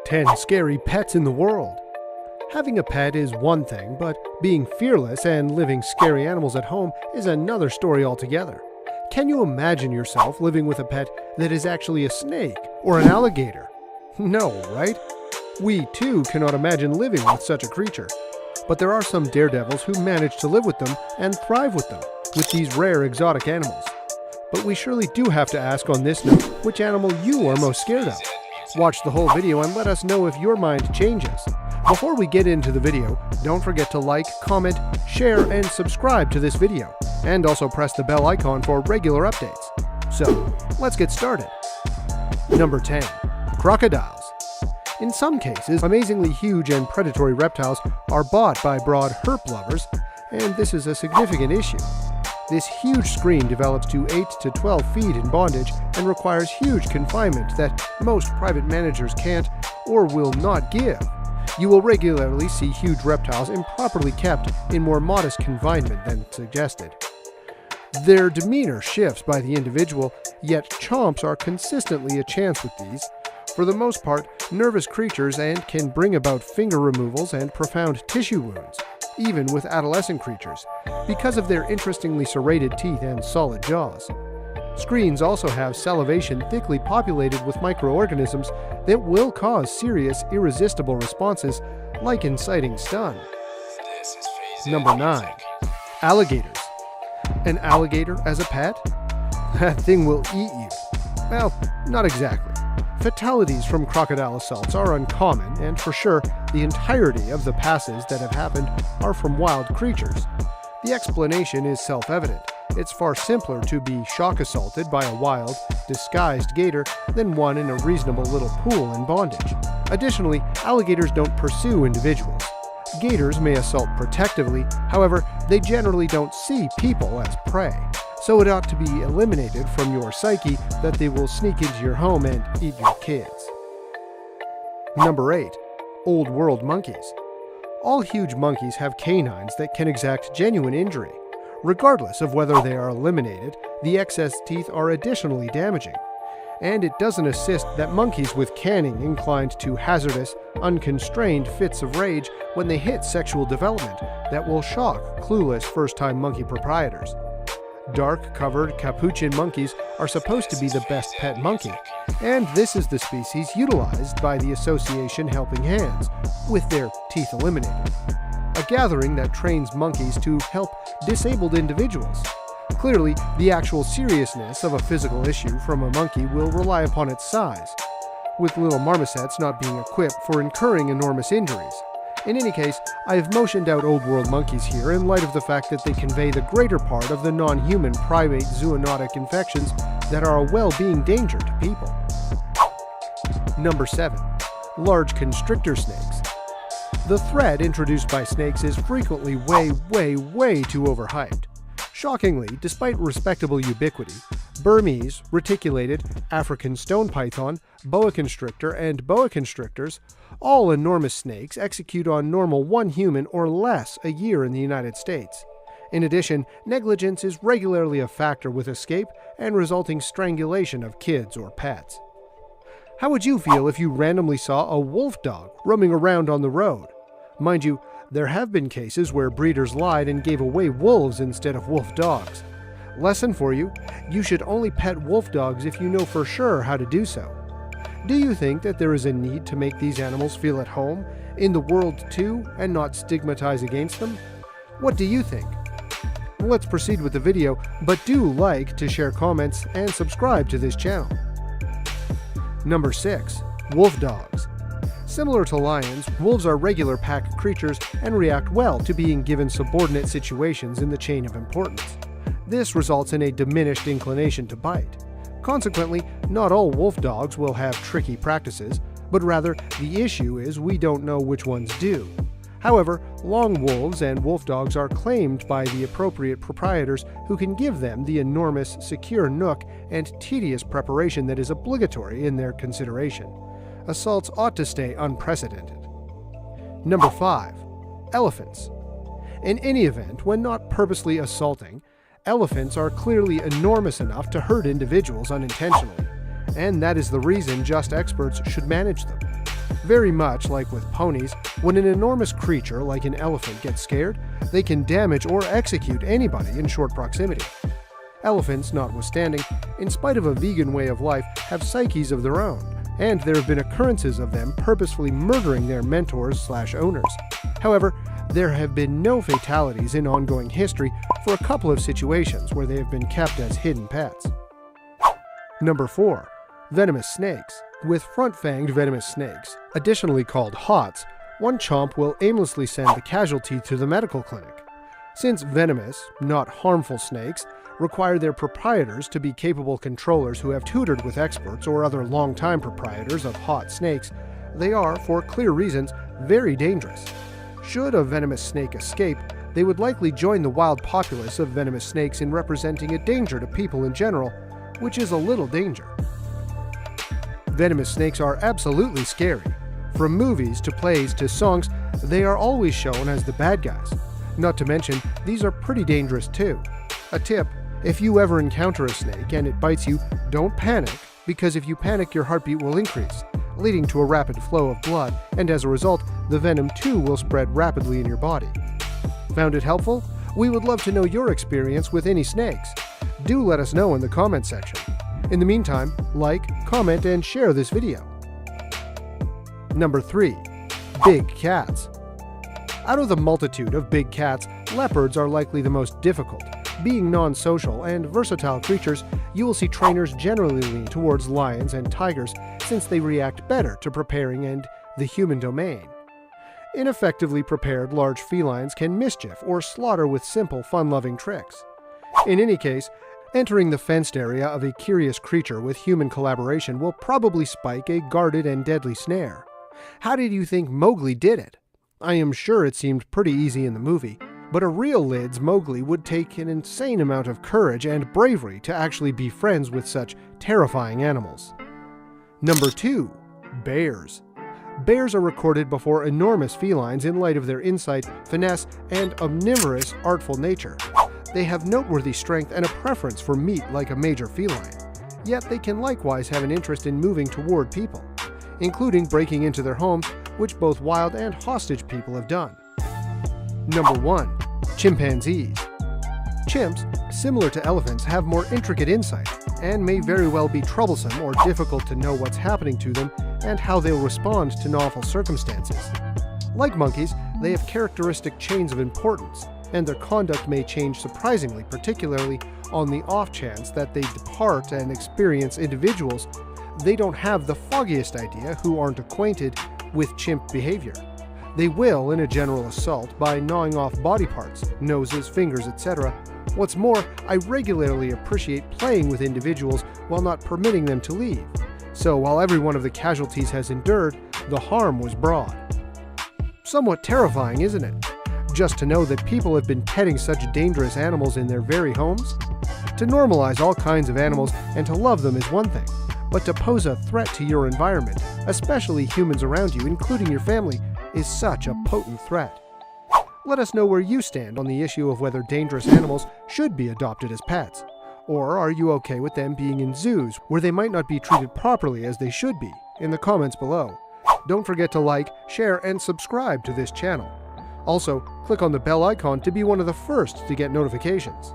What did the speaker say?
10 scary pets in the world. Having a pet is one thing, but being fearless and living scary animals at home is another story altogether. Can you imagine yourself living with a pet that is actually a snake or an alligator? No, right? We too cannot imagine living with such a creature. But there are some daredevils who manage to live with them and thrive with them, with these rare exotic animals. But we surely do have to ask on this note which animal you are most scared of. Watch the whole video and let us know if your mind changes. Before we get into the video, don't forget to like, comment, share, and subscribe to this video, and also press the bell icon for regular updates. So, let's get started. Number 10. Crocodiles. In some cases, amazingly huge and predatory reptiles are bought by broad herp lovers, and this is a significant issue. This huge scream develops to 8 to 12 feet in bondage and requires huge confinement that most private managers can't or will not give. You will regularly see huge reptiles improperly kept in more modest confinement than suggested. Their demeanor shifts by the individual, yet chomps are consistently a chance with these, for the most part nervous creatures, and can bring about finger removals and profound tissue wounds, even with adolescent creatures, because of their interestingly serrated teeth and solid jaws. Screens also have salivation thickly populated with microorganisms that will cause serious, irresistible responses, like inciting stun. Number 9. Alligators. An alligator as a pet? That thing will eat you. Well, not exactly. Fatalities from crocodile assaults are uncommon, and for sure, the entirety of the passes that have happened are from wild creatures. The explanation is self-evident. It's far simpler to be shock assaulted by a wild, disguised gator than one in a reasonable little pool in bondage. Additionally, alligators don't pursue individuals. Gators may assault protectively, however, they generally don't see people as prey, so it ought to be eliminated from your psyche that they will sneak into your home and eat your kids. Number 8. Old world monkeys. All huge monkeys have canines that can exact genuine injury. Regardless of whether they are eliminated, the excess teeth are additionally damaging. And it doesn't assist that monkeys with canine inclined to hazardous, unconstrained fits of rage when they hit sexual development that will shock clueless first-time monkey proprietors. Dark-covered capuchin monkeys are supposed to be the best pet monkey, and this is the species utilized by the association Helping Hands, with their teeth eliminated. A gathering that trains monkeys to help disabled individuals. Clearly, the actual seriousness of a physical issue from a monkey will rely upon its size, with little marmosets not being equipped for incurring enormous injuries. In any case, I have motioned out old world monkeys here in light of the fact that they convey the greater part of the non-human primate zoonotic infections that are a well-being danger to people. Number 7. Large constrictor snakes. The threat introduced by snakes is frequently way too overhyped. Shockingly, despite respectable ubiquity, Burmese, reticulated, African stone python, boa constrictor, and boa constrictors, all enormous snakes, execute on normal 1 human or less a year in the United States. In addition, negligence is regularly a factor with escape and resulting strangulation of kids or pets. How would you feel if you randomly saw a wolf dog roaming around on the road? Mind you, there have been cases where breeders lied and gave away wolves instead of wolf dogs. Lesson for you: you should only pet wolf dogs if you know for sure how to do so. Do you think that there is a need to make these animals feel at home, in the world too, and not stigmatize against them? What do you think? Let's proceed with the video, but do like to share comments and subscribe to this channel. Number 6. Wolf dogs. Similar to lions, wolves are regular pack creatures and react well to being given subordinate situations in the chain of importance. This results in a diminished inclination to bite. Consequently, not all wolf dogs will have tricky practices, but rather the issue is we don't know which ones do. However, long wolves and wolf dogs are claimed by the appropriate proprietors who can give them the enormous, secure nook and tedious preparation that is obligatory in their consideration. Assaults ought to stay unprecedented. Number 5. Elephants. In any event, when not purposely assaulting, elephants are clearly enormous enough to hurt individuals unintentionally, and that is the reason just experts should manage them. Very much like with ponies, when an enormous creature like an elephant gets scared, they can damage or execute anybody in short proximity. Elephants, notwithstanding, in spite of a vegan way of life, have psyches of their own, and there have been occurrences of them purposefully murdering their mentors/owners. However, there have been no fatalities in ongoing history for a couple of situations where they have been kept as hidden pets. Number 4. Venomous snakes. With front-fanged venomous snakes, additionally called hots, one chomp will aimlessly send the casualty to the medical clinic. Since venomous, not harmful snakes require their proprietors to be capable controllers who have tutored with experts or other long-time proprietors of hot snakes, they are, for clear reasons, very dangerous. Should a venomous snake escape, they would likely join the wild populace of venomous snakes in representing a danger to people in general, which is a little danger. Venomous snakes are absolutely scary. From movies to plays to songs, they are always shown as the bad guys. Not to mention, these are pretty dangerous too. A tip: if you ever encounter a snake and it bites you, don't panic, because if you panic your heartbeat will increase, leading to a rapid flow of blood, and as a result, the venom too will spread rapidly in your body. Found it helpful? We would love to know your experience with any snakes. Do let us know in the comment section. In the meantime, like, comment, and share this video. Number 3. Big cats. Out of the multitude of big cats, leopards are likely the most difficult. Being non-social and versatile creatures, you will see trainers generally lean towards lions and tigers since they react better to preparing and the human domain. Ineffectively prepared large felines can mischief or slaughter with simple, fun-loving tricks. In any case, entering the fenced area of a curious creature with human collaboration will probably spike a guarded and deadly snare. How did you think Mowgli did it? I am sure it seemed pretty easy in the movie, but a real Lid's Mowgli would take an insane amount of courage and bravery to actually be friends with such terrifying animals. Number 2. Bears. Bears are recorded before enormous felines in light of their insight, finesse, and omnivorous, artful nature. They have noteworthy strength and a preference for meat like a major feline, yet they can likewise have an interest in moving toward people, including breaking into their homes, which both wild and hostage people have done. Number 1. Chimpanzees. Chimps, similar to elephants, have more intricate insight, and may very well be troublesome or difficult to know what's happening to them and how they'll respond to novel circumstances. Like monkeys, they have characteristic chains of importance, and their conduct may change surprisingly, particularly on the off chance that they depart and experience individuals they don't have the foggiest idea who aren't acquainted with chimp behavior. They will, in a general assault, by gnawing off body parts, noses, fingers, etc. What's more, I regularly appreciate playing with individuals while not permitting them to leave. So while every one of the casualties has endured, the harm was broad. Somewhat terrifying, isn't it? Just to know that people have been petting such dangerous animals in their very homes? To normalize all kinds of animals and to love them is one thing, but to pose a threat to your environment, especially humans around you, including your family, is such a potent threat. Let us know where you stand on the issue of whether dangerous animals should be adopted as pets. Or are you okay with them being in zoos where they might not be treated properly as they should be? In the comments below. Don't forget to like, share, and subscribe to this channel. Also, click on the bell icon to be one of the first to get notifications.